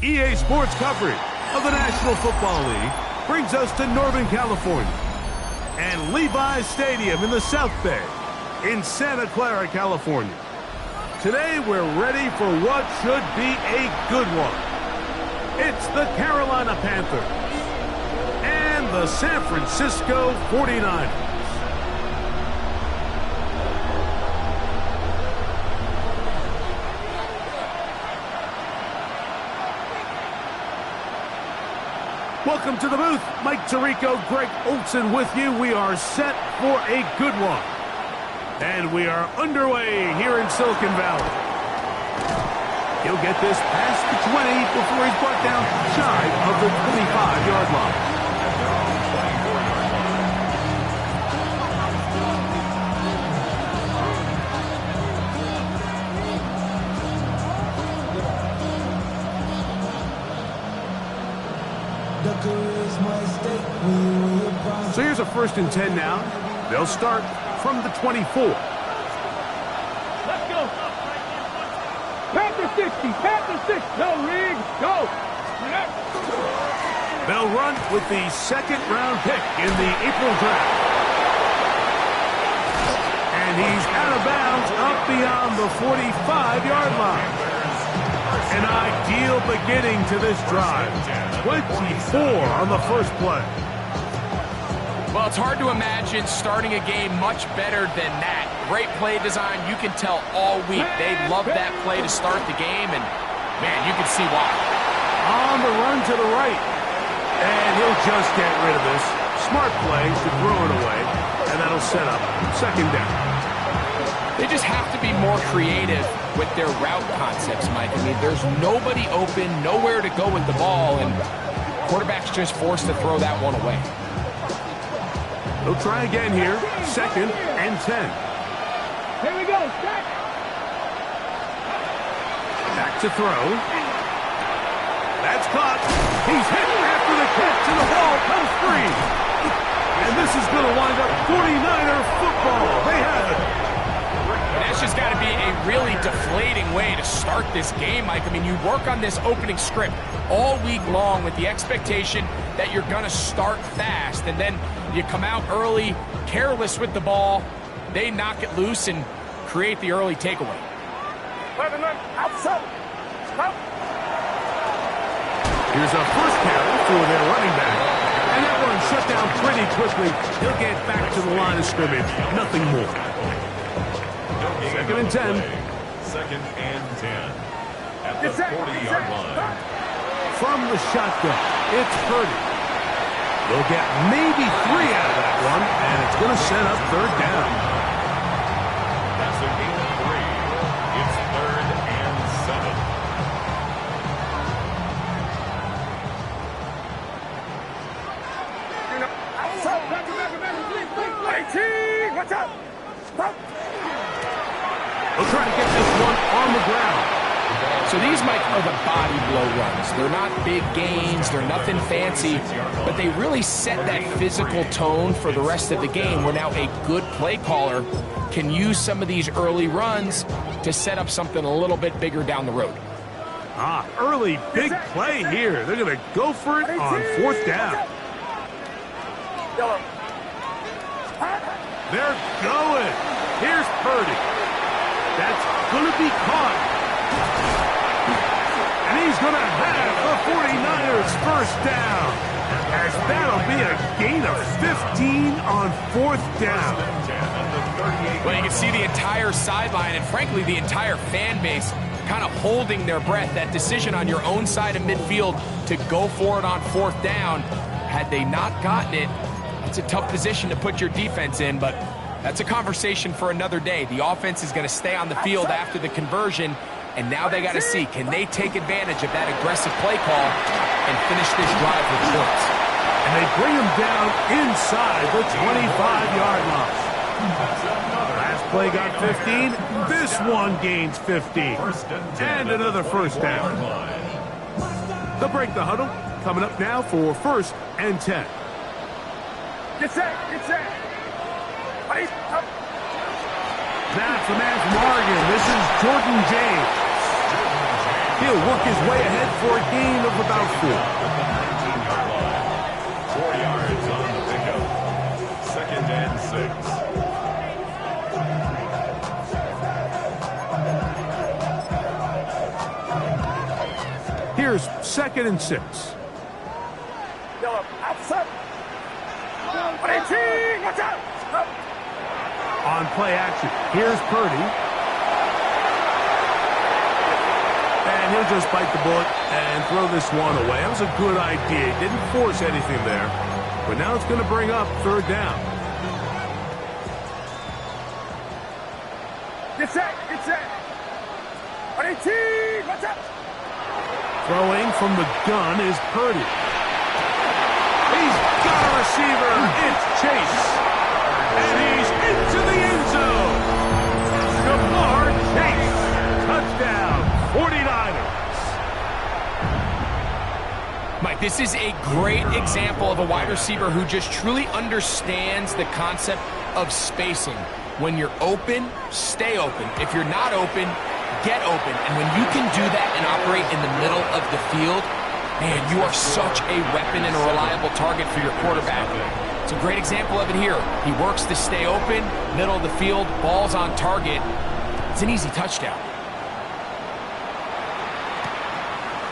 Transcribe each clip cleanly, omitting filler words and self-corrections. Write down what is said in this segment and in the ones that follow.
EA Sports coverage of the National Football League brings us to Northern California and Levi's Stadium in the South Bay in Santa Clara, California. Today we're ready for what should be a good one. It's the Carolina Panthers and the San Francisco 49ers. Welcome to the booth. Mike Tirico, Greg Olsen with you. We are set for a good one. And we are underway here in Silicon Valley. He'll get this past the 20 before he's brought down shy of the 25-yard line. So here's a 1st and 10 now. They'll start from the 24. Let's go. Panther 60, Panther 60. No, Riggs, go. They'll run with the 2nd-round pick in the April draft. And he's out of bounds up beyond the 45-yard line. An ideal beginning to this drive. 24 on the first play. Well, it's hard to imagine starting a game much better than that. Great play design. You can tell all week they love that play to start the game, and, man, you can see why. On the run to the right. And he'll just get rid of this. Smart play to throw it away, and that'll set up 2nd down. They just have to be more creative with their route concepts, Mike. I mean, there's nobody open, nowhere to go with the ball, and quarterback's just forced to throw that one away. They'll try again here. 2nd and 10. Here we go. Back. Back to throw. That's caught. He's hit after the catch, and the ball comes free. And this is going to wind up 49er football. They have it. That's just got to be a really deflating way to start this game, Mike. I mean, you work on this opening script all week long with the expectation that you're going to start fast, and then you come out early, careless with the ball. They knock it loose and create the early takeaway. Here's a first carry for their running back. And that one shut down pretty quickly. He'll get back to the line of scrimmage. Nothing more. 2nd and 10. 2nd and 10. At the 40-yard line. From the shotgun, it's Purdy. They'll get maybe 3 out of that one, and it's going to set up 3rd down. That's a gain of 3. It's 3rd and 18, watch out. Stop. They'll try to get this one on the ground. So these, Mike, are the body blow runs. They're not big gains. They're nothing fancy. But they really set that physical tone for the rest of the game where now a good play caller can use some of these early runs to set up something a little bit bigger down the road. Early big play here. They're going to go for it on 4th down. They're going. Here's Purdy. That's going to be caught. And he's going to have the 49ers first down. As that'll be a gain of 15 on 4th down. Well, you can see the entire sideline and, frankly, the entire fan base kind of holding their breath. That decision on your own side of midfield to go for it on 4th down, had they not gotten it, it's a tough position to put your defense in, but that's a conversation for another day. The offense is going to stay on the field after the conversion, and now they got to see, can they take advantage of that aggressive play call and finish this drive with points? And they bring him down inside the 25-yard line. Last play got 15. This one gains 15. And another first down. They'll break the huddle. Coming up now for 1st and 10. Get set, get set. That's the man from Oregon. This is Jordan James. He'll work his way ahead for a gain of about 4. At the 19-yard line. 4 yards on the pickup. Second and 6. Here's 2nd and 6. Philip, outside. 18, watch out. Up. On play action, here's Purdy. And he'll just bite the bullet and throw this one away. That was a good idea. He didn't force anything there. But now it's going to bring up 3rd down. Get set, get set. 18, watch out. Throwing from the gun is Purdy. He's got a receiver. It's Chase. And he's into the end zone. Ja'Marr Chase. Touchdown, 49ers. Mike, this is a great example of a wide receiver who just truly understands the concept of spacing. When you're open, stay open. If you're not open, get open. And when you can do that and operate in the middle of the field, man, you are such a weapon and a reliable target for your quarterback. It's a great example of it here. He works to stay open, middle of the field, ball's on target. It's an easy touchdown.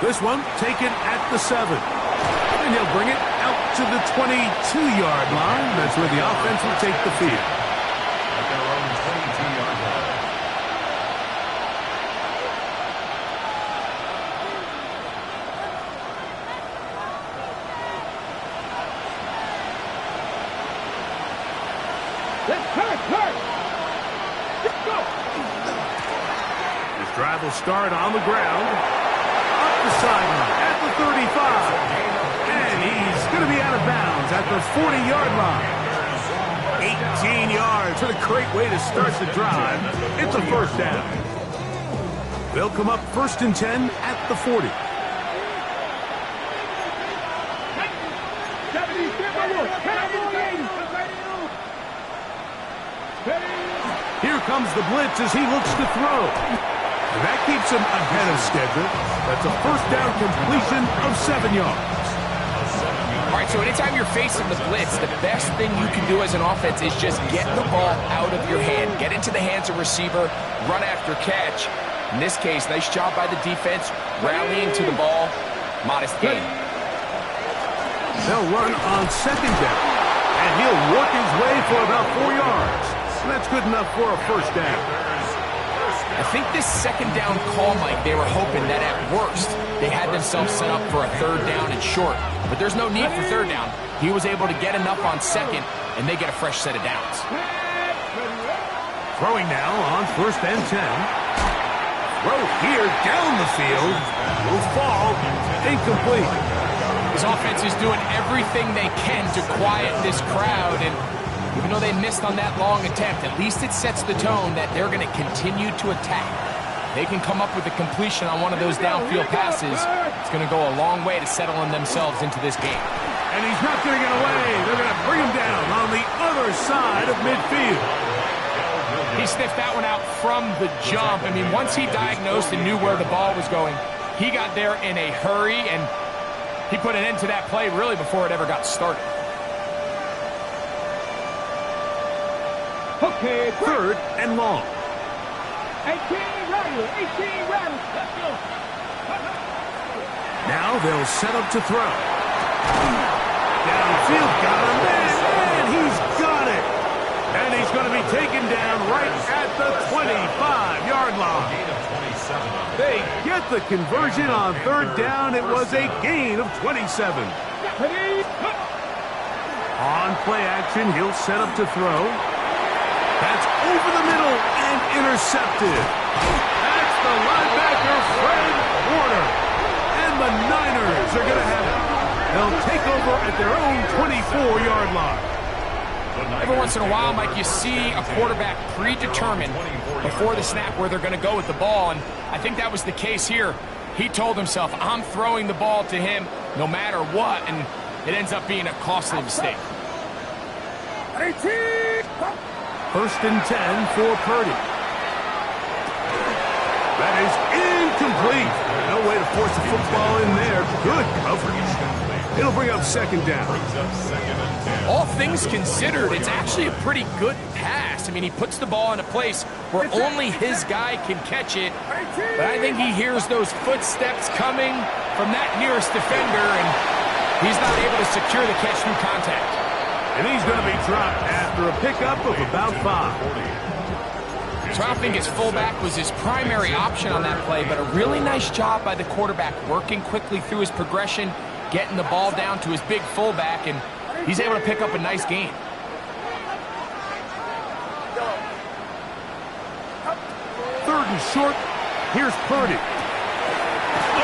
This one taken at the 7. And he'll bring it out to the 22-yard line. That's where the offense will take the field. At their own 22-yard line. Let's hurt. Let's go. This drive will start on the ground. Up the sideline at the 35. And he's going to be out of bounds at the 40-yard line. 18 yards. What a great way to start the drive. It's a 1st down. They'll come up 1st and 10 at the 40. Here comes the blitz as he looks to throw. And that keeps him ahead of schedule. That's a 1st down completion of 7 yards. All right, so anytime you're facing the blitz, the best thing you can do as an offense is just get the ball out of your hand. Get into the hands of receiver, run after catch. In this case, nice job by the defense, rallying to the ball. Modest gain. They'll run on 2nd down. And he'll work his way for about 4 yards. And that's good enough for a 1st down. I think this 2nd down call, Mike, they were hoping that at worst they had themselves set up for a 3rd down and short. But there's no need for 3rd down. He was able to get enough on 2nd, and they get a fresh set of downs. Throwing now on 1st and 10. Throw here down the field. Will fall. Incomplete. His offense is doing everything they can to quiet this crowd, and even though they missed on that long attempt, at least it sets the tone that they're going to continue to attack. They can come up with a completion on one of those downfield passes. It's going to go a long way to settling themselves into this game. And he's not going to get away. They're going to bring him down on the other side of midfield. He sniffed that one out from the jump. I mean, once he diagnosed and knew where the ball was going, he got there in a hurry, and he put an end to that play really before it ever got started. Okay, 3rd and long. 18 rattle. Let's go. Now they'll set up to throw. Downfield, got him, and he's got it. And he's going to be taken down right at the 25-yard line. They get the conversion on 3rd down. It was a gain of 27. On play action, he'll set up to throw. That's over the middle and intercepted. That's the linebacker, Fred Warner. And the Niners are going to have it. They'll take over at their own 24-yard line. Every once in a while, Mike, you see a quarterback predetermined before the snap where they're going to go with the ball, and I think that was the case here. He told himself, I'm throwing the ball to him no matter what, and it ends up being a costly mistake. 1st and 10 for Purdy. That is incomplete. No No way to force the football in there. Good coverage. It'll bring up second down. All things considered, it's actually a pretty good pass. I mean, he puts the ball in a place where only his guy can catch it. But I think he hears those footsteps coming from that nearest defender, and he's not able to secure the catch through contact. And he's going to be dropped after a pickup of about 5. So I don't think his fullback was his primary option on that play, but a really nice job by the quarterback working quickly through his progression, getting the ball down to his big fullback, and he's able to pick up a nice gain. Third and short. Here's Purdy.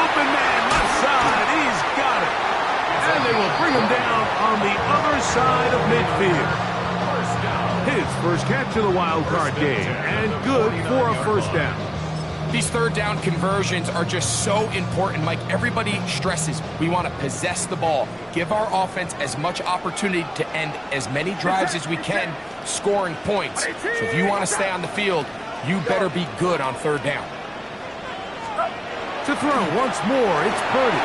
Open man, left side. He's got it. And they will bring him down on the other side of midfield. His first catch of the wild card game, and good for a first down. These third down conversions are just so important. Mike, everybody stresses we want to possess the ball, give our offense as much opportunity to end as many drives as we can, scoring points. So if you want to stay on the field, you better be good on third down. To throw once more, it's Purdy.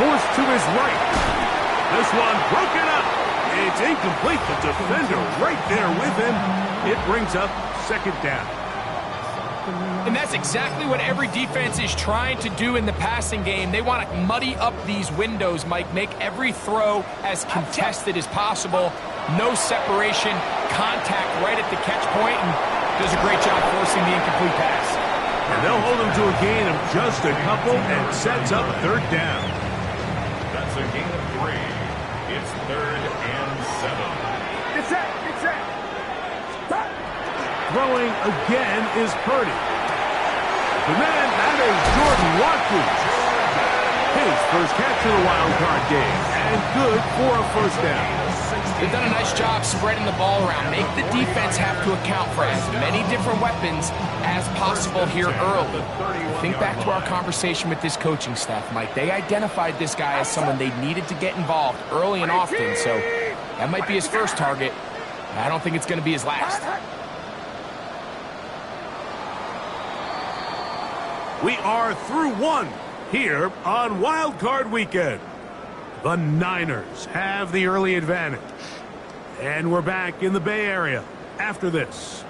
Forced to his right. This one broken up. It's incomplete. The defender right there with him. It brings up second down. And that's exactly what every defense is trying to do in the passing game. They want to muddy up these windows, Mike, make every throw as contested as possible. No separation, contact right at the catch point, and does a great job forcing the incomplete pass. And they'll hold him to a gain of just a couple and sets up third down. That's a gain of 3. It's 3rd and 7. It's that. Stop. Throwing again is Purdy. The man, that is Jordan Watkins. His first catch of the wild card game, and good for a first down. They've done a nice job spreading the ball around. Make the defense have to account for as many different weapons as possible here early. Think back to our conversation with this coaching staff, Mike. They identified this guy as someone they needed to get involved early and often, so that might be his first target. I don't think it's going to be his last. We are through one here on Wild Card Weekend. The Niners have the early advantage. And we're back in the Bay Area after this.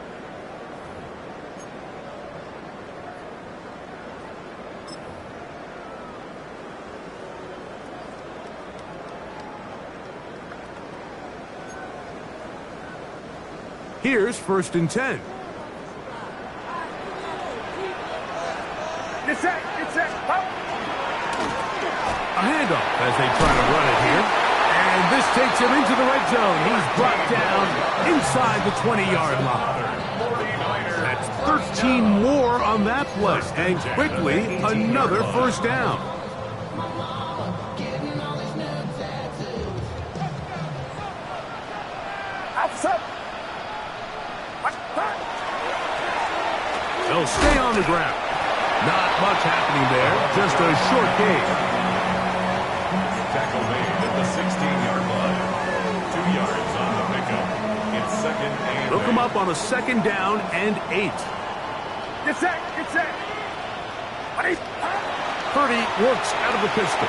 Here's 1st and 10. It's that. A handoff as they try to run it here. And this takes him into the red zone. He's brought down inside the 20-yard line. That's 13 more on that play. And quickly, another first down. They'll stay on the ground. Not much happening there. Just a short gain. Tackle made at the 16-yard line. 2 yards on the pickup. It's 2nd and 8. Look him up on a 2nd down and 8. It's that. Purdy works out of the pistol.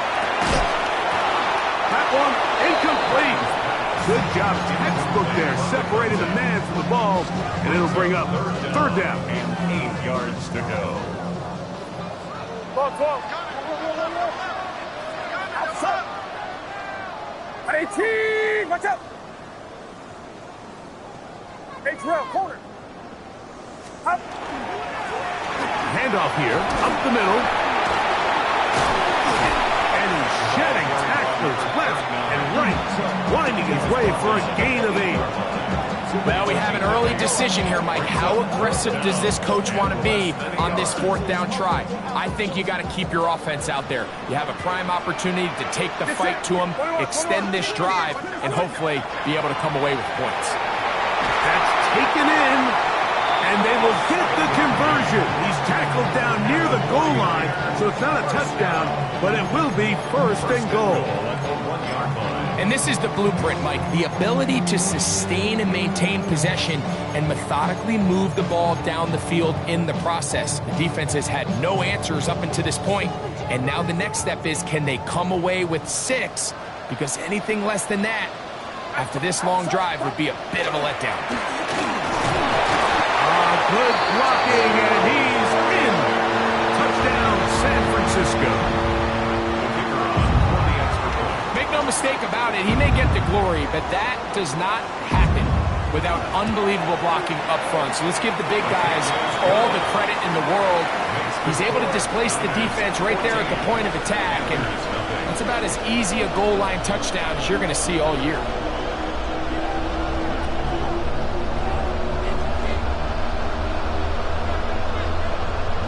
That one incomplete. Good job, textbook there, separating the man from the ball, and it'll bring up third down. And 8 yards to go. Outside. 18. Watch out. H-Rail, corner. Up. Handoff here, up the middle. And he's shedding tacklers left and right, winding his way for a gain of 8. Well, we have an early decision here, Mike. How aggressive does this coach want to be on this 4th down try? I think you got to keep your offense out there. You have a prime opportunity to take the fight to him, extend this drive, and hopefully be able to come away with points. That's taken in, and they will get the conversion. He's tackled down near the goal line, so it's not a touchdown, but it will be 1st and goal. And this is the blueprint, Mike. The ability to sustain and maintain possession and methodically move the ball down the field in the process. The defense has had no answers up until this point, And now the next step is, can they come away with 6? Because anything less than that, after this long drive, would be a bit of a letdown. Good blocking, and he's in. Touchdown, San Francisco. Make no mistake about it, he may get the glory, but that does not happen without unbelievable blocking up front. So let's give the big guys all the credit in the world. He's able to displace the defense right there at the point of attack, and that's about as easy a goal line touchdown as you're going to see all year.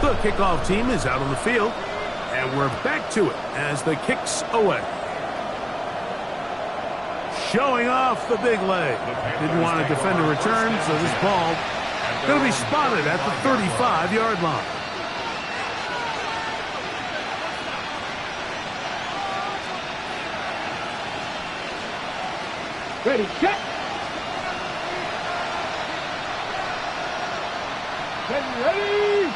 The kickoff team is out on the field, and we're back to it as the kick's away. Showing off the big leg. Didn't want to defend a return, so this ball going to be spotted at the 35-yard line. Ready, set. Ready.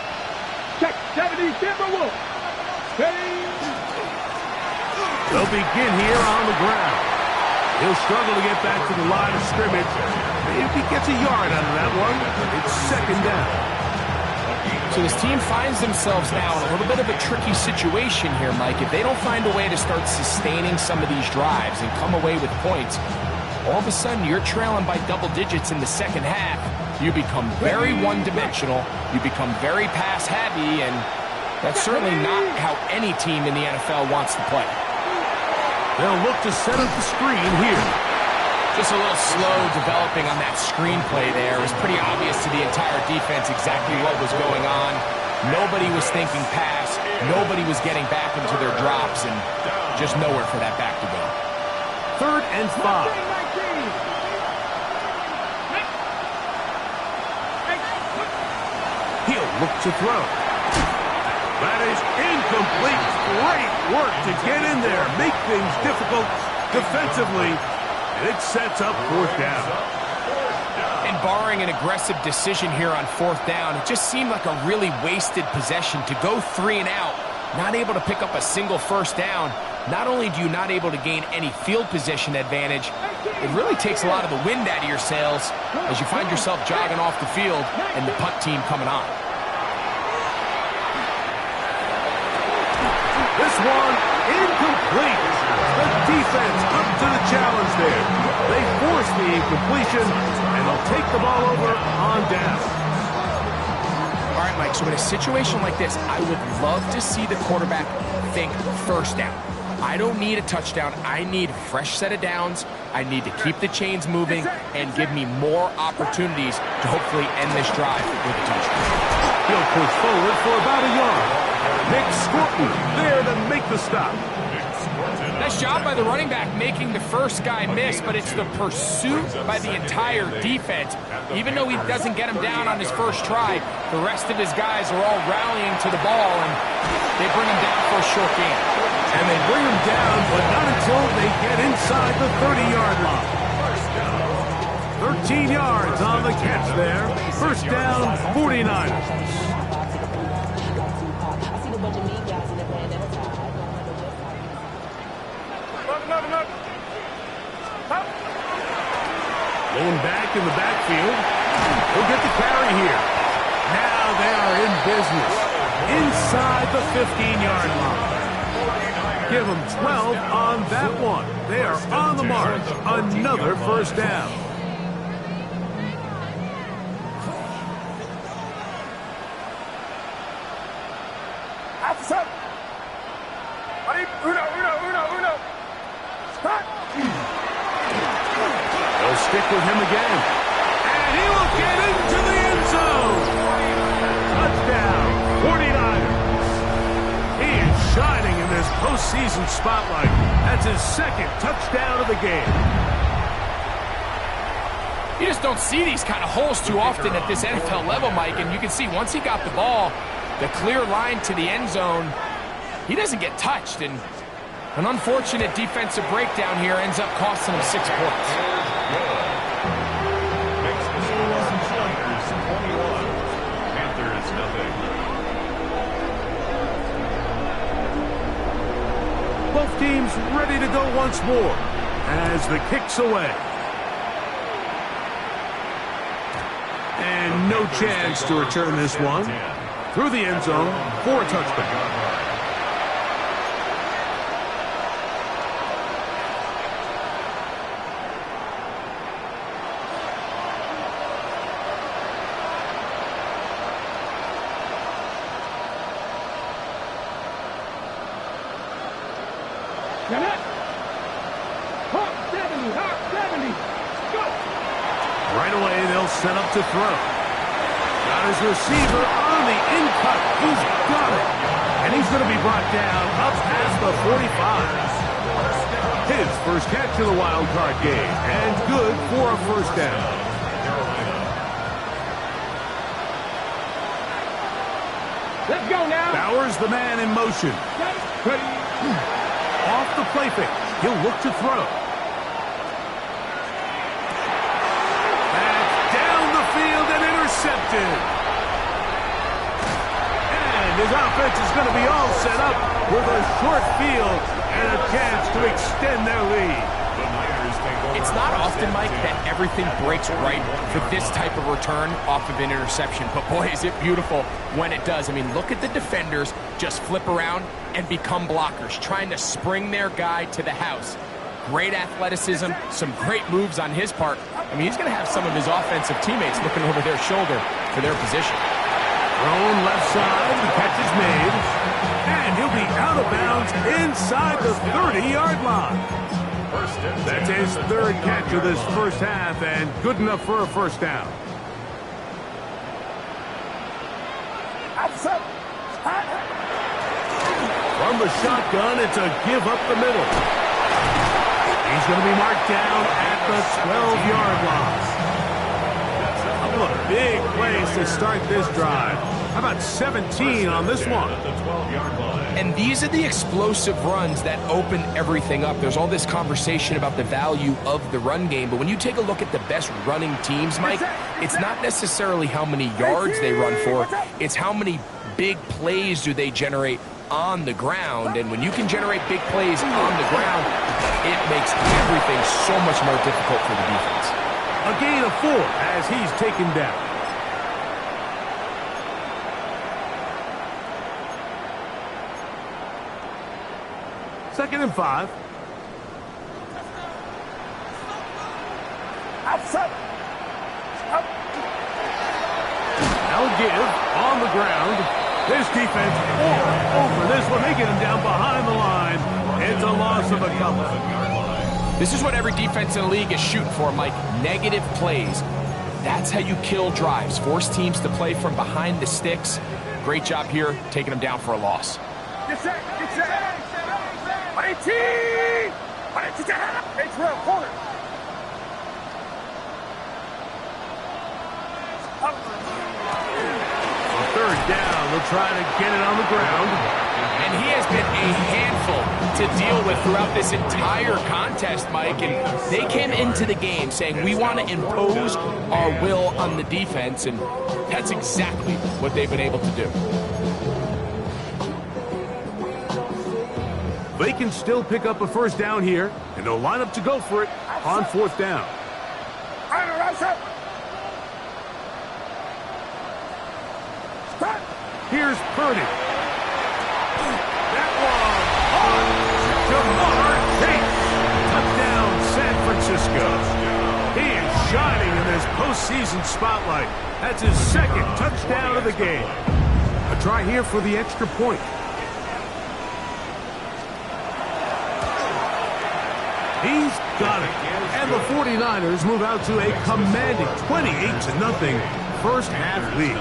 Check, 70, Timberwolf. Ready. They'll begin here on the ground. He'll struggle to get back to the line of scrimmage. If he gets a yard out of that one, it's second down. So this team finds themselves now in a little bit of a tricky situation here, Mike. If they don't find a way to start sustaining some of these drives and come away with points, all of a sudden you're trailing by double digits in the second half. You become very one-dimensional. You become very pass-heavy, and that's certainly not how any team in the NFL wants to play. They'll look to set up the screen here. Just a little slow developing on that screenplay there. It was pretty obvious to the entire defense exactly what was going on. Nobody was thinking pass. Nobody was getting back into their drops, and just nowhere for that back to go. 3rd and 5. He'll look to throw. That is incomplete. Great work to get in there, make things difficult defensively, and it sets up 4th down. And barring an aggressive decision here on 4th down, it just seemed like a really wasted possession to go 3 and out, not able to pick up a single 1st down. Not only do you not able to gain any field position advantage, it really takes a lot of the wind out of your sails as you find yourself jogging off the field and the punt team coming on. This one incomplete. The defense up to the challenge there. They force the incompletion, and they'll take the ball over on down. All right, Mike, so in a situation like this, I would love to see the quarterback think 1st down. I don't need a touchdown. I need a fresh set of downs. I need to keep the chains moving and give me more opportunities to hopefully end this drive with a touchdown. He'll push forward for about a yard. Nick Scorton there to make the stop. Nice job by the running back making the first guy miss, but it's the pursuit by the entire defense. Even though he doesn't get him down on his first try, the rest of his guys are all rallying to the ball, and they bring him down for a short gain. And they bring him down, but not until they get inside the 30-yard line. 13 yards on the catch there. 1st down, 49ers. Going back in the backfield. He'll get the carry here. Now they are in business. Inside the 15-yard line. Give them 12 on that one. They are on the mark. Another 1st down. Outside. Ready, uno. Stop. They'll stick with him again. And he will get into the end zone. Touchdown, 49ers. He is shining in this postseason spotlight. That's his 2nd touchdown of the game. You just don't see these kind of holes too often at this NFL level, Mike, and you can see once he got the ball, the clear line to the end zone, he doesn't get touched, and an unfortunate defensive breakdown here ends up costing him 6 points. team's ready to go once more as the kick's away. And no chance to return this one through the end zone for a touchback. Right away, they'll set up to throw. Got his receiver on the in-cut. He's got it. And he's going to be brought down up past the 45. His first catch of the wild card game. And good for a first down. Let's go now. Bowers the man in motion. Off the play fake. He'll look to throw. That's down the field and intercepted. And his offense is going to be all set up with a short field and a chance to extend their lead. It's not often, Mike, that everything breaks right for this type of return off of an interception. But boy, is it beautiful when it does. I mean, look at the defenders just flip around and become blockers, trying to spring their guy to the house. Great athleticism, some great moves on his part. I mean, he's going to have some of his offensive teammates looking over their shoulder for their position. Thrown left side, the catch is made, and he'll be out of bounds inside the 30-yard line. That's his third catch of this first half, and good enough for a first down. From the shotgun, it's a give up the middle. He's going to be marked down at the 12-yard line. A couple of big plays to start this drive. How about 17 on this one? And these are the explosive runs that open everything up. There's all this conversation about the value of the run game, but when you take a look at the best running teams, Mike, it's not necessarily how many yards they run for, it's how many big plays do they generate on the ground. And when you can generate big plays on the ground, it makes everything so much more difficult for the defense. A gain of 4 as he's taken down. Second and 5. Now give on the ground. This defense all over this one. They get him down behind the line. It's a loss of a couple. This is what every defense in the league is shooting for, Mike. Negative plays. That's how you kill drives. Force teams to play from behind the sticks. Great job here, taking them down for a loss. Get set. It's real corner. Third down, they'll try to get it on the ground. And he has been a handful to deal with throughout this entire contest, Mike. And they came into the game saying, we want to impose our will on the defense, and that's exactly what they've been able to do. They can still pick up a first down here, and they'll line up to go for it on fourth down. Here's Purdy. That one on Jamar Chase. Touchdown, San Francisco. He is shining in this postseason spotlight. That's his second touchdown of the game. A try here for the extra point. He's got it. And the 49ers move out to a commanding 28-0 first half lead.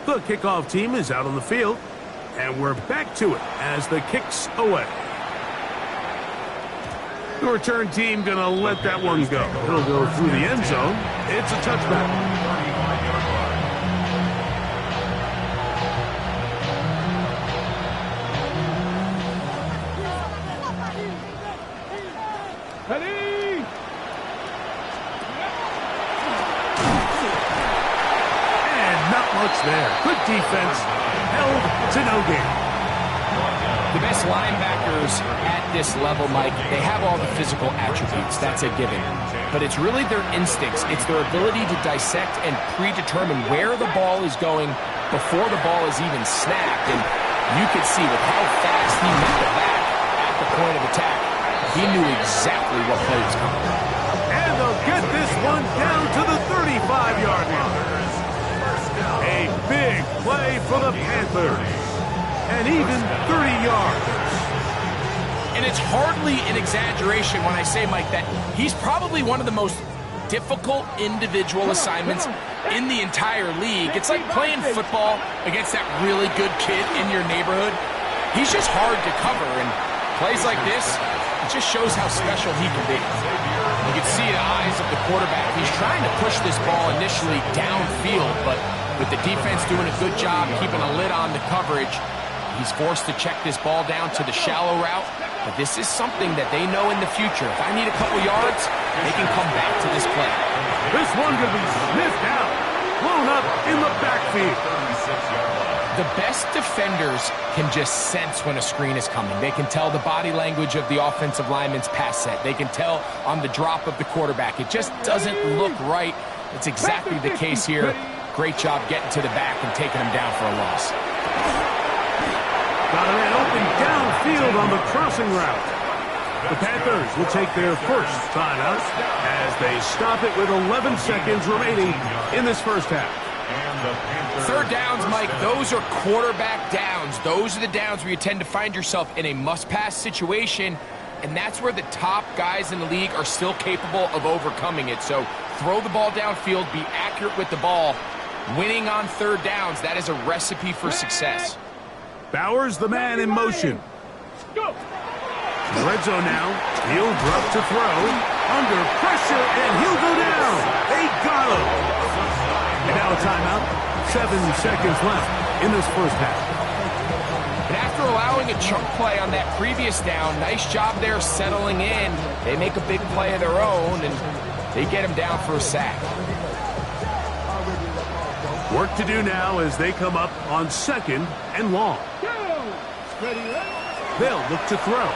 The kickoff team is out on the field, and we're back to it as the kick's away. The return team going to let that one go. It'll go through the end zone. It's a touchback. Ready? And not much there. Good defense. Held to no gain. The best linebackers at this level, Mike, they have all the physical attributes. That's a given. But it's really their instincts. It's their ability to dissect and predetermine where the ball is going before the ball is even snapped. And you could see with how fast he met the back at the point of attack, he knew exactly what play was coming. And they'll get this one down to the 35-yard line. A big play for the Panthers. And even 30 yards. And it's hardly an exaggeration when I say, Mike, that he's probably one of the most difficult individual assignments in the entire league. It's like playing football against that really good kid in your neighborhood. He's just hard to cover, and plays like this, it just shows how special he can be. You can see the eyes of the quarterback. He's trying to push this ball initially downfield, but with the defense doing a good job keeping a lid on the coverage, he's forced to check this ball down to the shallow route. But this is something that they know in the future. If I need a couple yards, they can come back to this play. This one going to be sniffed out. Blown up in the backfield. The best defenders can just sense when a screen is coming. They can tell the body language of the offensive lineman's pass set. They can tell on the drop of the quarterback. It just doesn't look right. It's exactly the case here. Great job getting to the back and taking him down for a loss. Got a man open downfield on the crossing route. The Panthers will take their first timeout as they stop it with 11 seconds remaining in this first half. Third downs, Mike, those are quarterback downs. Those are the downs where you tend to find yourself in a must-pass situation, and that's where the top guys in the league are still capable of overcoming it. So throw the ball downfield, be accurate with the ball. Winning on third downs, that is a recipe for success. Bowers, the man in motion. Go! Red zone now. He'll drop to throw. Under pressure, and he'll go down. They got him. And now a timeout. 7 seconds left in this first half. And after allowing a chunk play on that previous down, nice job there settling in. They make a big play of their own, and they get him down for a sack. Work to do now as they come up on 2nd and long. They'll look to throw.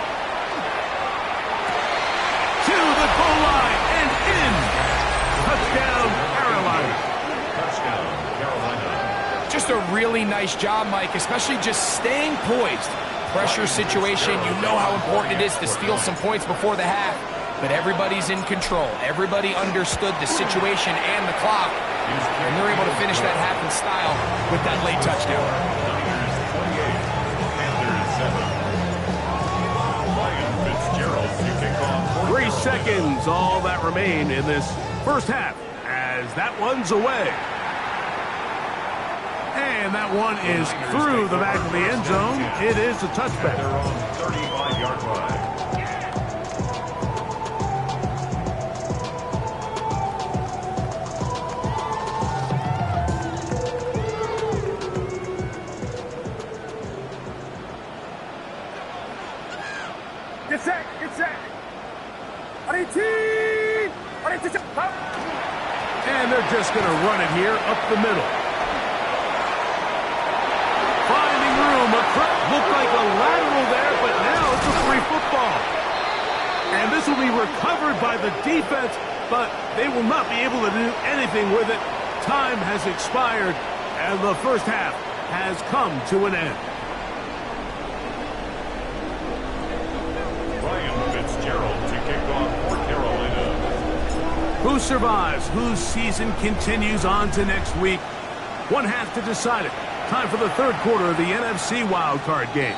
To the goal line and in. Touchdown, Carolina. Just a really nice job, Mike, especially just staying poised. Pressure situation, you know how important it is to steal some points before the half, but everybody's in control. Everybody understood the situation and the clock, and they're able to finish that half in style with that late touchdown. 3 seconds, all that remain in this first half as that one's away. And that one is through the back of the end zone. It is a touchback. 35-yard line. Get set! Get set! And they're just going to run it here up the middle. Finding room. Looked like a lateral there, but now it's a free football. And this will be recovered by the defense, but they will not be able to do anything with it. Time has expired, and the first half has come to an end. Ryan Fitzgerald to kick off for Carolina. Who survives? Whose season continues on to next week? One half to decide it. Time for the third quarter of the NFC wildcard game.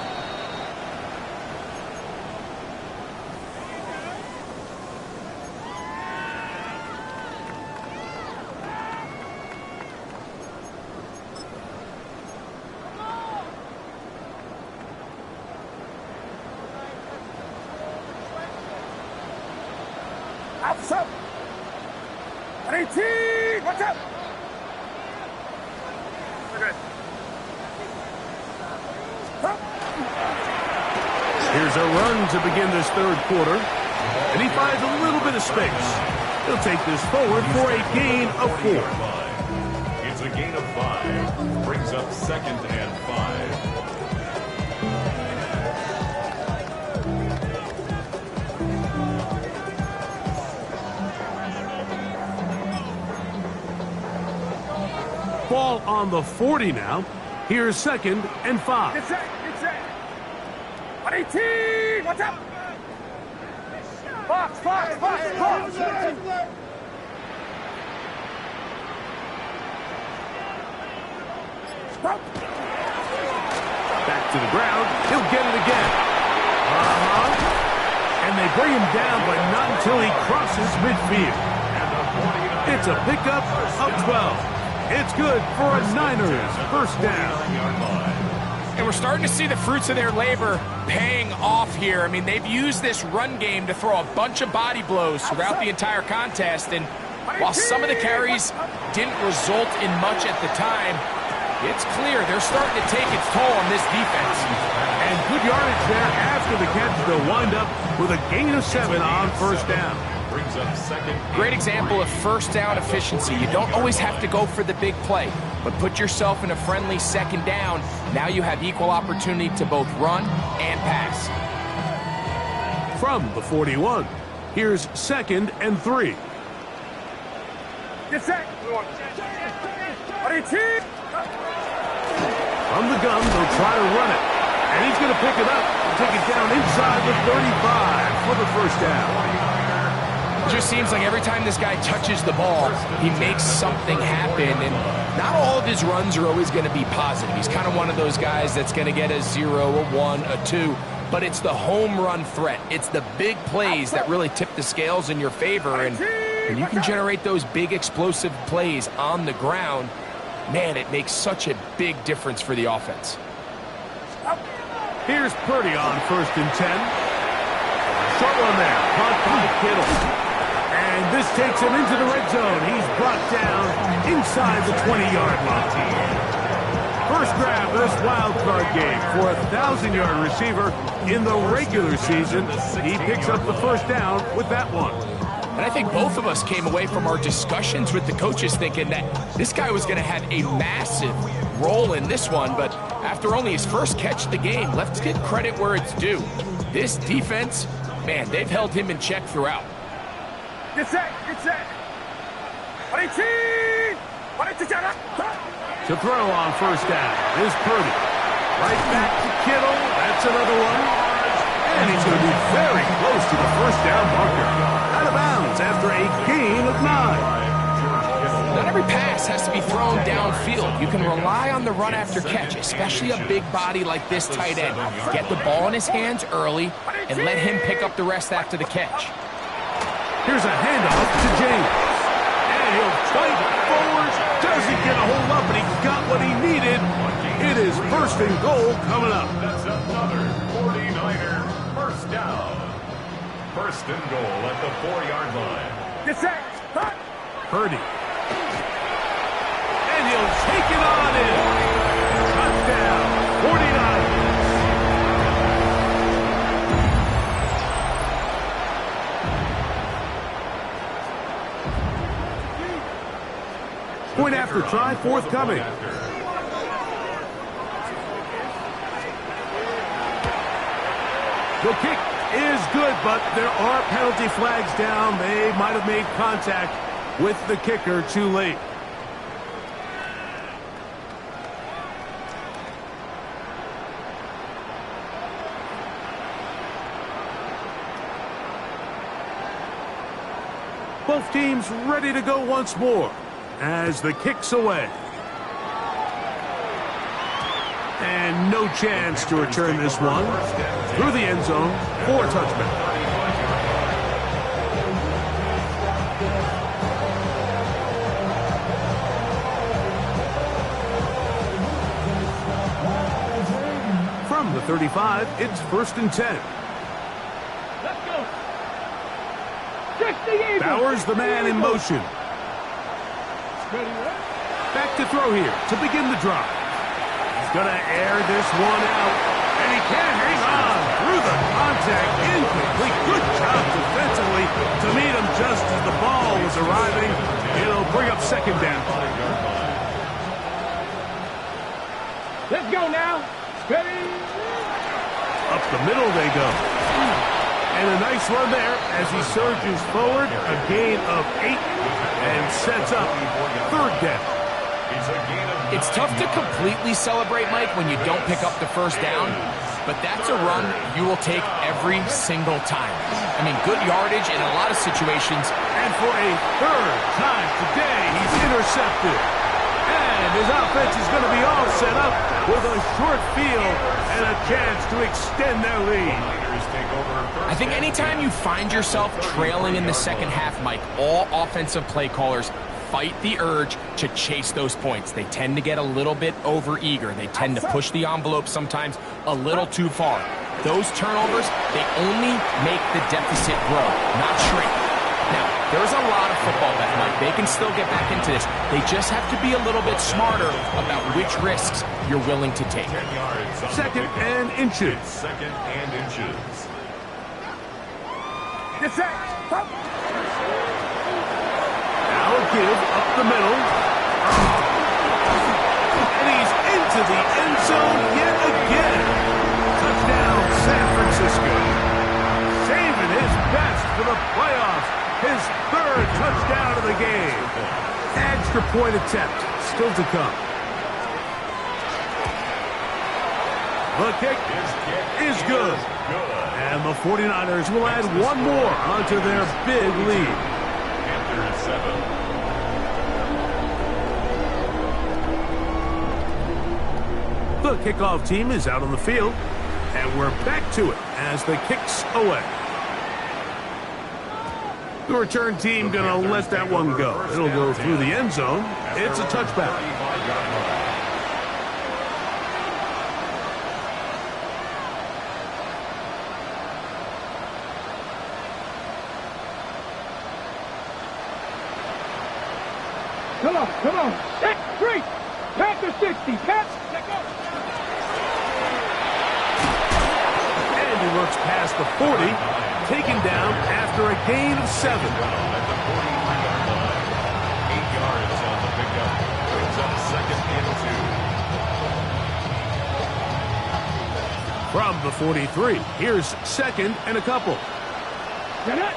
Outside! 18! Watch out! Okay. Here's a run to begin this third quarter. and he finds a little bit of space. He'll take this forward for a gain of 4. It's a gain of 5. Brings up 2nd and 5. Ball on the 40 now. Here's 2nd and 5. Get set. Get set. 118. Watch out. Box. Stop. Back to the ground. He'll get it again. And they bring him down, but not until he crosses midfield. It's a pickup of 12. It's good for a Niners first down. And we're starting to see the fruits of their labor paying off here. I mean, they've used this run game to throw a bunch of body blows throughout the entire contest. And while some of the carries didn't result in much at the time, it's clear they're starting to take its toll on this defense. And good yardage there after the catch. They'll wind up with a gain of 7 on first down. Brings up 2nd. Great example of first down efficiency. You don't always have to go for the big play, but put yourself in a friendly 2nd down. Now you have equal opportunity to both run and pass. From the 41, here's 2nd and 3. Get set. 118. From the gun, they'll try to run it. And he's going to pick it up and take it down inside the 35 for the first down. It just seems like every time this guy touches the ball, he makes something happen. And not all of his runs are always going to be positive. He's kind of one of those guys that's going to get a 0, a 1, a 2. But it's the home run threat. It's the big plays that really tip the scales in your favor. And when you can generate those big explosive plays on the ground, man, it makes such a big difference for the offense. Here's Purdy on 1st and 10. Short one there, caught by Kittle. And this takes him into the red zone. He's brought down inside the 20-yard line. First grab of this wild card game for a 1,000-yard receiver in the regular season. He picks up the first down with that one. And I think both of us came away from our discussions with the coaches thinking that this guy was going to have a massive role in this one, but after only his first catch of the game, let's give credit where it's due. This defense, man, they've held him in check throughout. Get set. Get set. 118. To throw on first down is Purdy. Right back to Kittle. That's another one. And he's going to be very close to the first down marker. Out of bounds after a gain of 9. Not every pass has to be thrown downfield. You can rely on the run after catch, especially a big body like this tight end. Get the ball in his hands early and let him pick up the rest after the catch. Here's a handoff to James. And he'll fight forward. Doesn't get a hold up, but he got what he needed. It is 1st and goal coming up. That's another 49er first down. 1st and goal at the 4-yard line. Get set. Cut. Purdy. And he'll take it on in. Touchdown, 49. Point after try forthcoming. The kick is good, but there are penalty flags down. They might have made contact with the kicker too late. Both teams ready to go once more as the kick's away. And no chance to return this one through the end zone for a touchback. From the 35, it's 1st and 10. Let's go. Check the Eagles. Bowers the man in motion. Back to throw here to begin the drive. He's going to air this one out. And he can't hang on through the contact. Incomplete. Good job defensively. on second down. Let's go now. Ready? Up the middle they go. And a nice run there as he surges forward, a gain of 8, and sets up third down. It's tough to completely celebrate, Mike, when you don't pick up the first down, but that's a run you will take every single time. I mean, good yardage in a lot of situations. And for a third time today, he's intercepted. And his offense is going to be all set up with a short field and a chance to extend their lead. I think anytime you find yourself trailing in the second half, Mike, all offensive play callers fight the urge to chase those points. They tend to get a little bit overeager. They tend to push the envelope sometimes a little too far. Those turnovers, they only make the deficit grow, not shrink. Now, there's a lot of football left, Mike. They can still get back into this. They just have to be a little bit smarter about which risks you're willing to take. Second and inches. Second and inches. Get set. Pump. Now a give up the middle. And he's into the end zone yet again. Touchdown, San Francisco. Saving his best for the playoffs. His third touchdown of the game. Extra point attempt still to come. The kick is good. And the 49ers will add one more onto their big lead. Panthers 7. The kickoff team is out on the field. And we're back to it as the kick's away. The return team going to let that one go. It'll go through the end zone. It's a touchback. Come on, come on. 6-3. Panther 60. Let go. And he works past the 40, taken down after a gain of 7. At the 43-yard line. 8 yards on the pickup. Brings up second and 2. From the 43, here's second and a couple. Get it.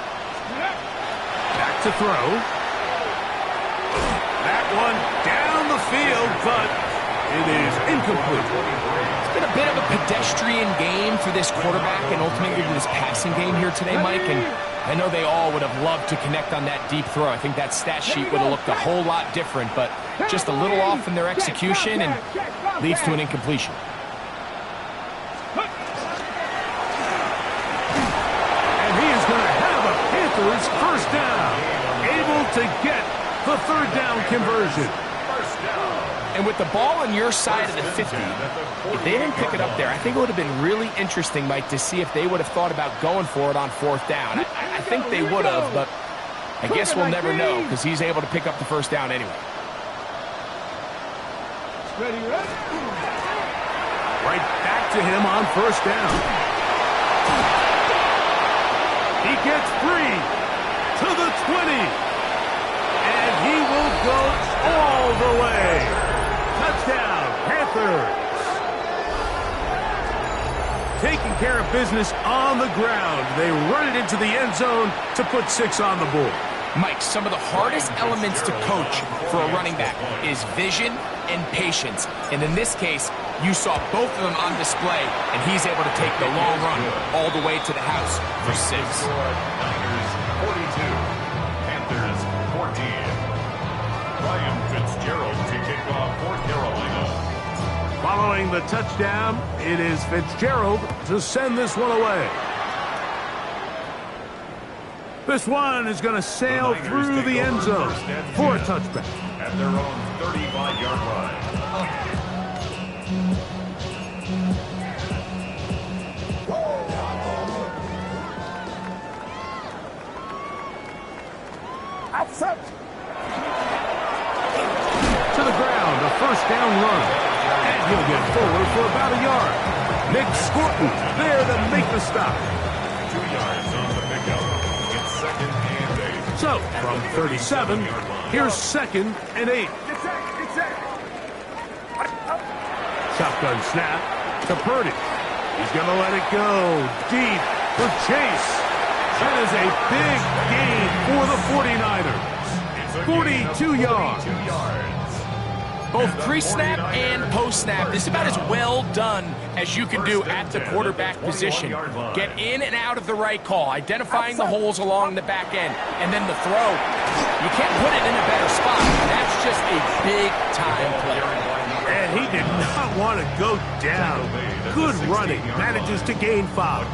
Back to throw. That one down the field, but it is incomplete. It's been a bit of a pedestrian game for this quarterback and ultimately this passing game here today, Mike. And I know they all would have loved to connect on that deep throw. I think that stat sheet would have looked a whole lot different, but just a little off in their execution and leads to an incompletion. And he is going to have a Panthers first down. Able to get the third down conversion. And with the ball on your side of the 50, if they didn't pick it up there, I think it would have been really interesting, Mike, to see if they would have thought about going for it on fourth down. I think they would have, but I guess we'll never know because he's able to pick up the first down anyway. Ready, ready. Right back to him on first down. He gets free to the 20. And he will go all the way. Touchdown, Panthers. Taking care of business on the ground. They run it into the end zone to put 6 on the board. Mike, some of the hardest elements to coach for a running back is vision and patience. And in this case, you saw both of them on display, and he's able to take the long run all the way to the house for 6. Niners 42, Panthers 14. Ryan Fitzgerald to kick off for Carolina. Following the touchdown, it is Fitzgerald to send this one away. This one is going to sail through the end zone for a touchback. At their own 35-yard line. Outside. To the ground, a first down run. And he'll get forward for about a yard. Nick Scorton there to make the stop. 2 yards on the pickup. It's second and 8. So, from 37, here's 2nd and 8. Shotgun snap to Purdy. He's going to let it go deep for Chase. That is a big gain for the 49ers. 42 yards. Both pre-snap and post-snap, this is about as well done as you can do at the quarterback position. Get in and out of the right call, identifying the holes along the back end, and then the throw. You can't put it in a better spot. That's just a big-time play. And he did not want to go down. Good running. Manages to gain 5.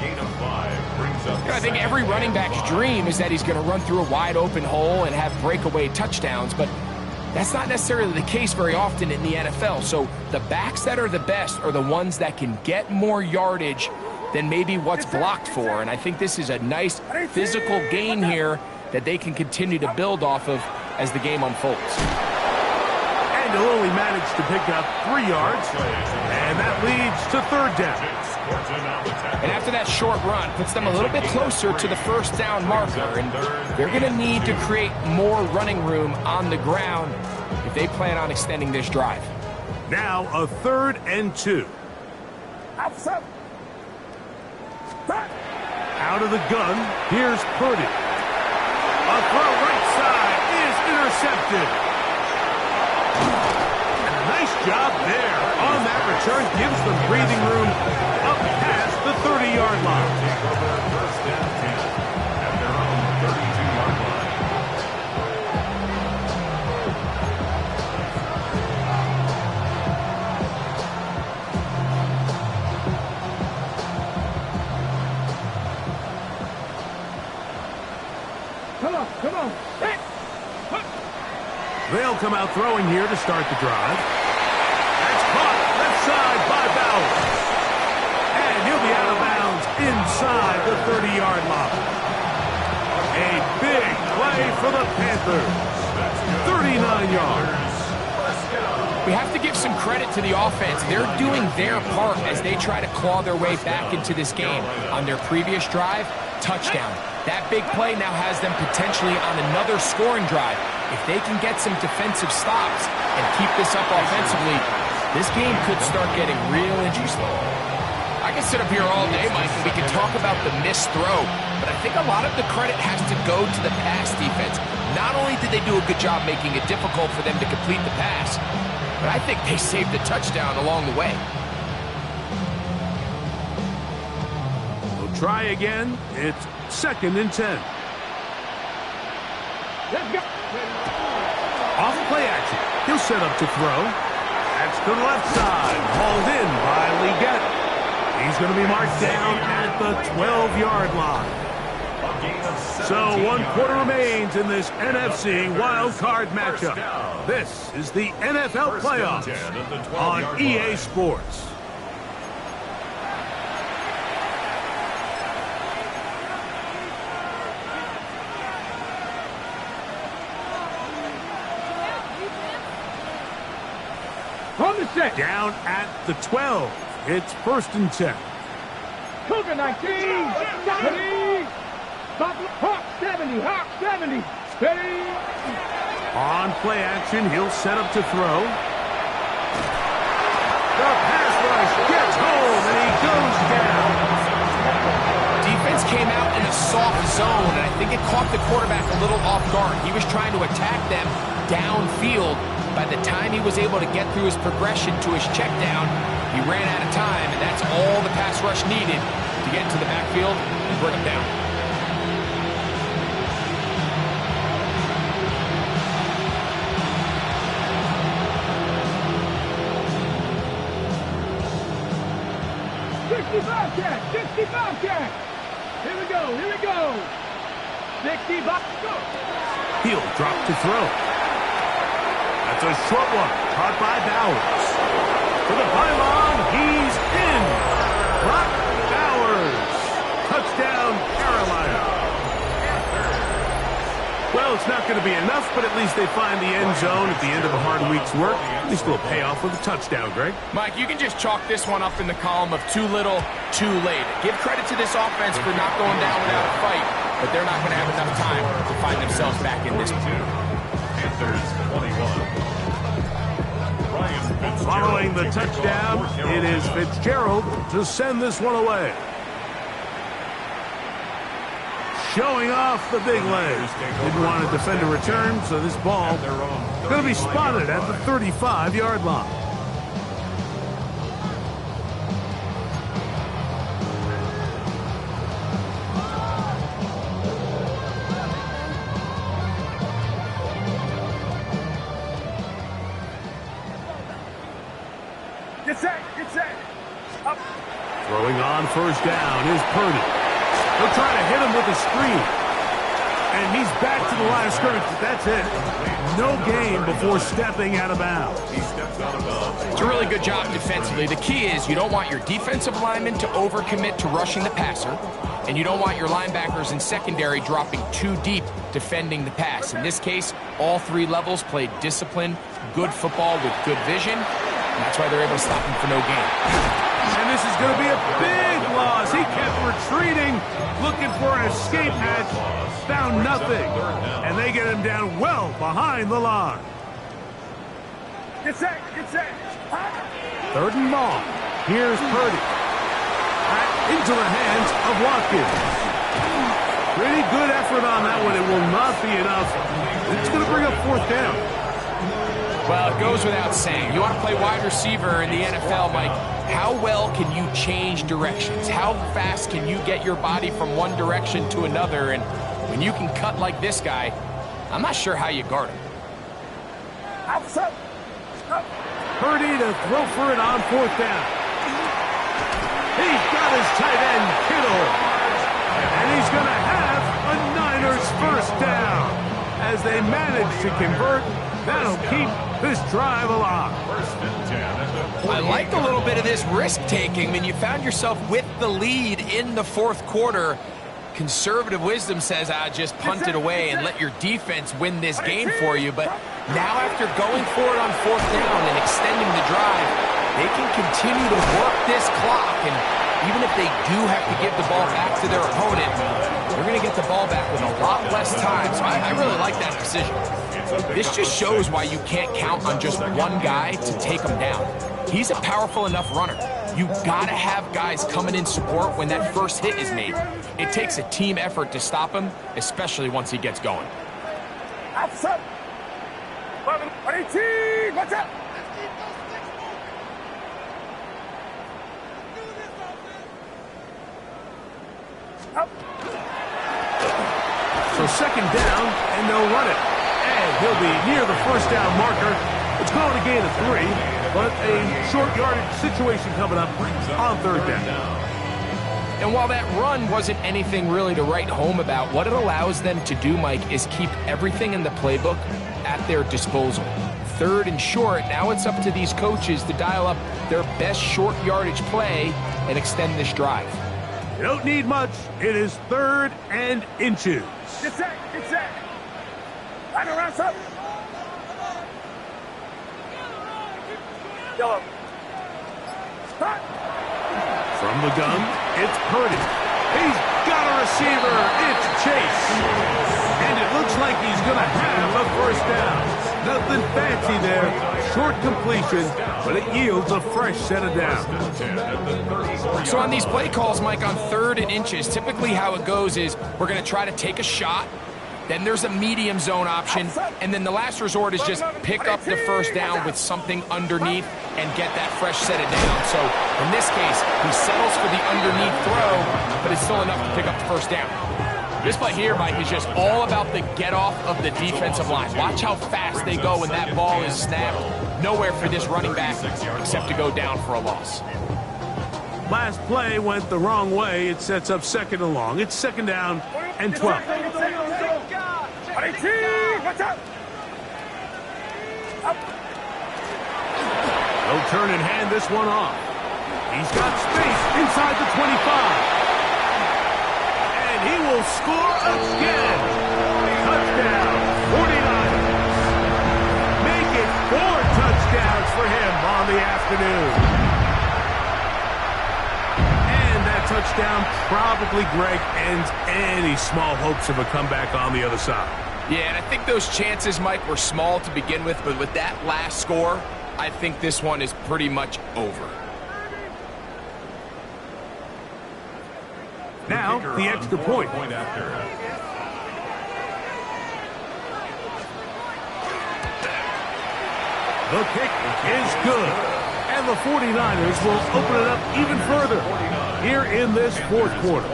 I think every running back's dream is that he's going to run through a wide-open hole and have breakaway touchdowns, but that's not necessarily the case very often in the NFL. So the backs that are the best are the ones that can get more yardage than maybe what's blocked for. And I think this is a nice physical gain here that they can continue to build off of as the game unfolds. And he'll only manage to pick up 3 yards, and that leads to 3rd down. And after that short run, puts them a little bit closer to the 1st down marker, and they're going to need to create more running room on the ground if they plan on extending this drive. Now a 3rd and 2. Out of the gun, here's Purdy. A throw right side is intercepted. And a nice job there on that return. Gives them breathing room up past the 30-yard line. First and 10 at their own 32-yard line. Come on. Hey. They'll come out throwing here to start the drive. That's caught left side by Bowers. And he'll be out of bounds inside the 30-yard line. A big play for the Panthers. 39 yards. We have to give some credit to the offense. They're doing their part as they try to claw their way back into this game. On their previous drive, touchdown. That big play now has them potentially on another scoring drive. If they can get some defensive stops and keep this up offensively, this game could start getting real interesting. I can sit up here all day, Mike, and we can talk about the missed throw, but I think a lot of the credit has to go to the pass defense. Not only did they do a good job making it difficult for them to complete the pass, but I think they saved the touchdown along the way. We'll try again. It's 2nd and 10. Let's go. Off play action. He'll set up to throw. That's to the left side. Hauled in by Legette. He's going to be marked down at the 12-yard line. So 1 quarter remains in this NFC wildcard matchup. This is the NFL playoffs on EA Sports. On the set. Down at the 12. It's 1st and 10. Cougar 19. Steady. Hawk 70. Hawk 70. Steady. On play action, he'll set up to throw. The pass rush gets home, and he goes down. Defense came out in a soft zone, and I think it caught the quarterback a little off guard. He was trying to attack them downfield. By the time he was able to get through his progression to his check down, he ran out of time, and that's all the pass rush needed to get into the backfield and bring him down. Bobcat. Here we go. 60 Bobcat. He'll drop to throw. That's a short one, caught by Bowers. For the pylon, he's in. Brock Bowers. Touchdown, Carolina. Well, it's not going to be enough, but at least they find the end zone at the end of a hard week's work. At least a little payoff with a touchdown, Greg. Mike, you can just chalk this one up in the column of too little, too late. Give credit to this offense for not going down without a fight. but they're not going to have enough time to find themselves back in this one. Panthers 21. Following the touchdown, it is Fitzgerald to send this one away. Showing off the big legs. Didn't want to defend a return, so this ball going to be spotted at the 35-yard line. Get set, up. Throwing on first down is Purdy. They'll try to hit him with a screen. And he's back to the line of scrimmage. That's it. No gain before stepping out of bounds. It's a really good job defensively. The key is you don't want your defensive linemen to overcommit to rushing the passer, and you don't want your linebackers in secondary dropping too deep defending the pass. In this case, all three levels played disciplined, good football with good vision, and that's why they're able to stop him for no gain. And this is going to be a big loss. He kept retreating, looking for an escape hatch, found nothing. And they get him down well behind the line. Get set. Third and long. Here's Purdy. Back into the hands of Watkins. Pretty good effort on that one. It will not be enough. It's going to bring up fourth down. Well, it goes without saying. You want to play wide receiver in the NFL, Mike. How well can you change directions? How fast can you get your body from one direction to another? And when you can cut like this guy, I'm not sure how you guard him. Outside. Purdy to throw for it on fourth down. He's got his tight end, Kittle. And he's going to have a Niners first down. As they manage to convert, that'll keep this drive alive. I liked a little bit of this risk-taking. When you found yourself with the lead in the fourth quarter, conservative wisdom says, just punt it away and let your defense win this game for you. But now after going for it on fourth down and extending the drive, they can continue to work this clock. And even if they do have to give the ball back to their opponent, they're going to get the ball back with a lot less time. So I really like that decision. This just shows why you can't count on just one guy to take him down. He's a powerful enough runner. You gotta have guys coming in support when that first hit is made. It takes a team effort to stop him, especially once he gets going. Outside. 18. Watch out. Up. So second down, and they'll run it. And he'll be near the first down marker. It's going to gain of 3, but a short yardage situation coming up on third down. And while that run wasn't anything really to write home about, what it allows them to do, Mike, is keep everything in the playbook at their disposal. Third and short, now it's up to these coaches to dial up their best short yardage play and extend this drive. You don't need much. It is third and inches. Get set. Line around, son. Yellow. Stop. From the gun, it's Purdy. He's got a receiver. It's Chase. And it looks like he's going to have a first down. Nothing fancy there. Short completion, but it yields a fresh set of downs. So on these play calls, Mike, on third and inches, typically how it goes is we're going to try to take a shot. Then there's a medium zone option, and then the last resort is just pick up the first down with something underneath and get that fresh set of down. So in this case, he settles for the underneath throw, but it's still enough to pick up the first down. This play here, Mike, is just all about the get-off of the defensive line. Watch how fast they go when that ball is snapped. Nowhere for this running back except to go down for a loss. Last play went the wrong way. It sets up second and long. It's second down and 12. 18. Watch out. Up. They'll turn and hand this one off. He's got space inside the 25. And he will score again. Touchdown, 49ers. Make it 4 touchdowns for him on the afternoon. And that touchdown touchdown probably, Greg, ends any small hopes of a comeback on the other side. Yeah, and I think those chances, Mike, were small to begin with, but with that last score, I think this one is pretty much over. Now, the extra point. The kick is good. And the 49ers will open it up even further here in this fourth quarter.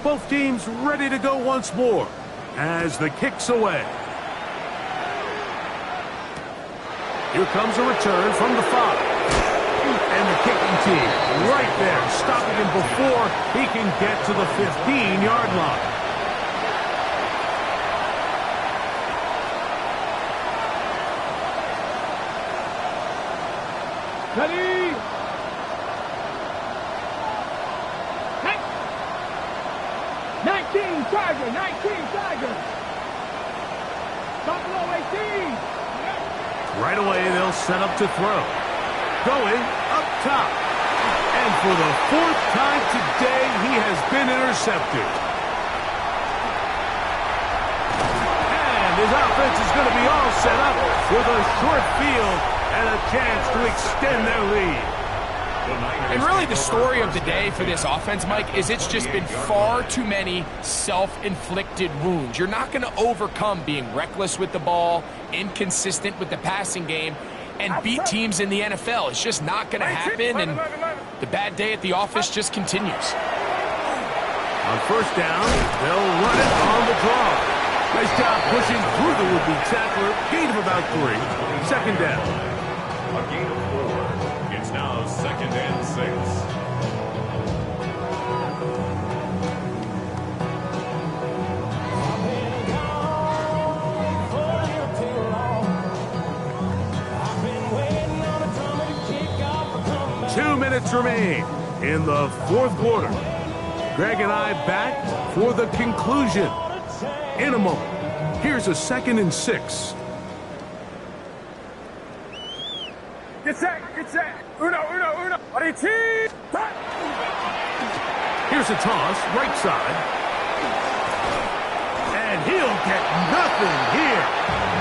Both teams ready to go once more as the kick's away. Here comes a return from the 5. And the kicking team right there, stopping him before he can get to the 15-yard line. Ready? 19 Tiger, 19 Tiger. Buffalo 18. Right away, they'll set up to throw. Going up top. And for the 4th time today, he has been intercepted. And his offense is going to be all set up with a short field and a chance to extend their lead. And really the story of the day for this offense, Mike, is it's just been far too many self-inflicted wounds. You're not going to overcome being reckless with the ball, inconsistent with the passing game, and beat teams in the NFL. It's just not going to happen, and the bad day at the office just continues. On first down, they'll run it on the draw. Nice job pushing through the would-be tackler. Gain of about 3. Second down. A gain of 4. It's now 2nd and 6. Minutes remain in the fourth quarter. Greg and I back for the conclusion in a moment. Here's a 2nd and 6. Get set, get set. Uno. Here's a toss, right side. And he'll get nothing here.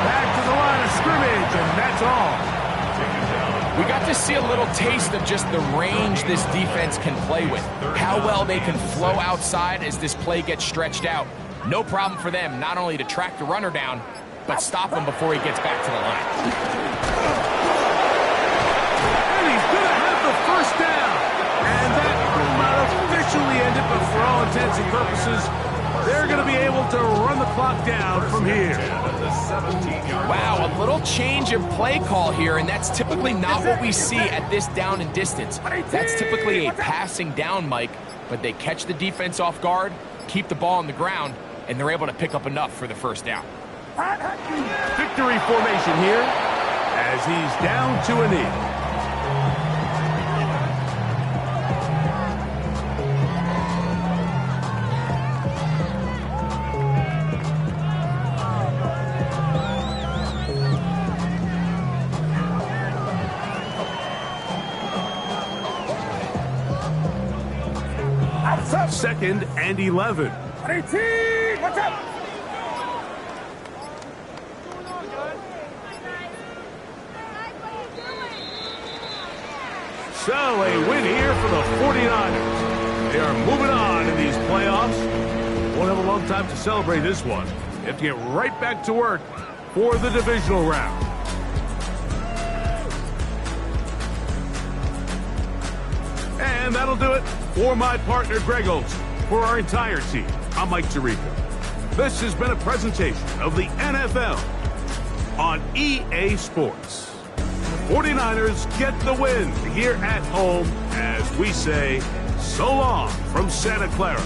Back to the line of scrimmage, and that's all. We got to see a little taste of just the range this defense can play with. How well they can flow outside as this play gets stretched out. No problem for them not only to track the runner down, but stop him before he gets back to the line. And he's going to have the first down. And that will not officially end it, but for all intents and purposes, they're going to be able to run the clock down from here. Wow, a little change of play call here, and that's typically not what we see at this down and distance. That's typically a passing down, Mike, but they catch the defense off guard, keep the ball on the ground, and they're able to pick up enough for the first down. Victory formation here as he's down to a knee. Second and 11. 18, what's up? So a win here for the 49ers. They are moving on in these playoffs. Won't have a long time to celebrate this one. They have to get right back to work for the divisional round. And that'll do it for my partner, Greg Olsen. For our entire team, I'm Mike Tirico. This has been a presentation of the NFL on EA Sports. 49ers get the win here at home as we say so long from Santa Clara.